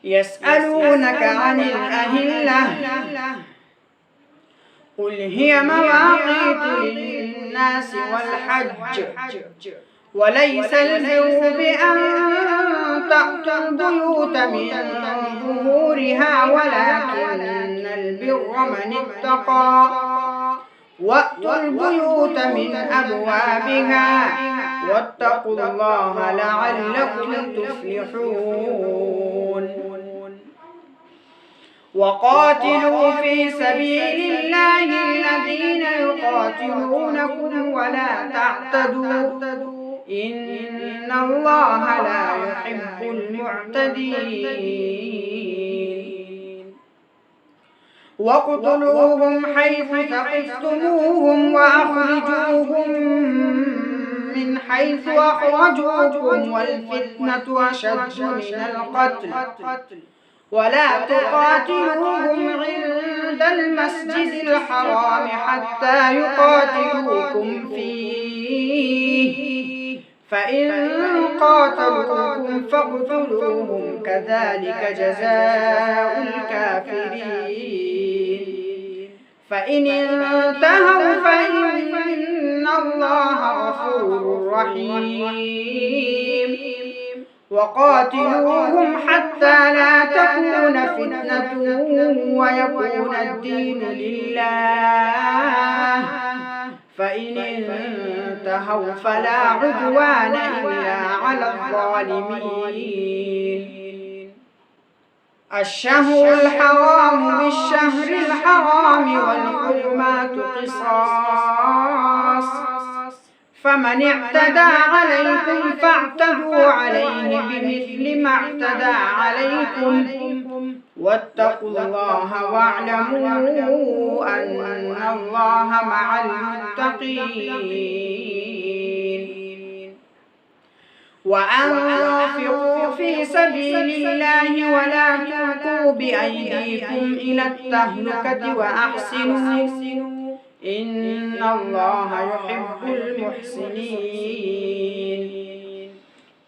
يسألونك عن الأهلة قل هي مواقيت للناس والحج وليس البر بأن تأتوا البيوت من ظهورها ولكن البر من اتقى وأتوا البيوت من أبوابها واتقوا الله لعلكم تفلحون وقاتلوا في سبيل الله الذين يقاتلونكم ولا تعتدوا إن الله لا يحب المعتدين واقتلوهم حيث ثقفتموهم وأخرجوهم من حيث أخرجوكم والفتنة أشد من القتل ولا تقاتلوهم عند المسجد الحرام حتى يقاتلوكم فيه فإن قاتلوكم فاقتلوهم كذلك جزاء الكافرين فإن انتهوا فإن الله غفور رحيم وقاتلوهم حتى لا تكون فتنة ويكون الدين لله فإن انتهوا فلا عدوان إلا على الظالمين الشهر الحرام بالشهر الحرام والحرمات قصاص فمن اعتدى عليكم فاعتدوا عليه بمثل ما اعتدى عليكم واتقوا الله واعلموا أن الله مع المتقين وأنفقوا في سبيل الله ولا تلقوا بأيديكم إلى التهلكة وأحسنوا إن الله يحب المحسنين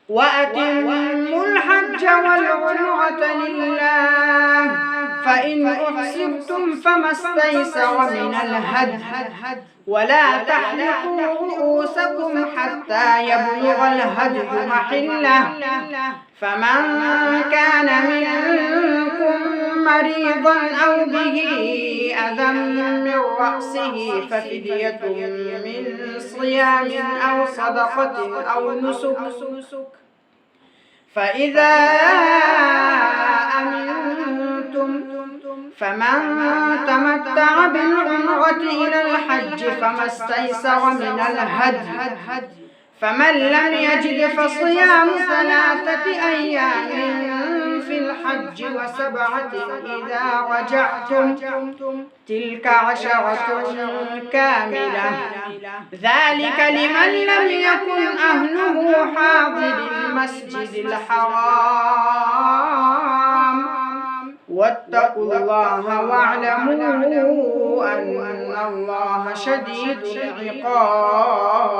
وأتموا الحج والعمرة لله فإن أحسنتم فما استيسر من الهدي ولا تحلقوا رؤوسكم حتى يبلغ الهدي محله فمن كان منكم مريضا أو به أذى من رأسه ففدية من صيام أو صدقة أو نسك فإذا أمنتم فمن تمتع بالعمرة إلى الحج فما استيسر من الهدي فمن لم يجد فصيام 3 أيام في الحج و7 إذا رجعتم تلك 10 كاملة ذلك لمن لم يكن أهله حاضر المسجد الحرام واتقوا الله واعلموا أن الله شديد العقاب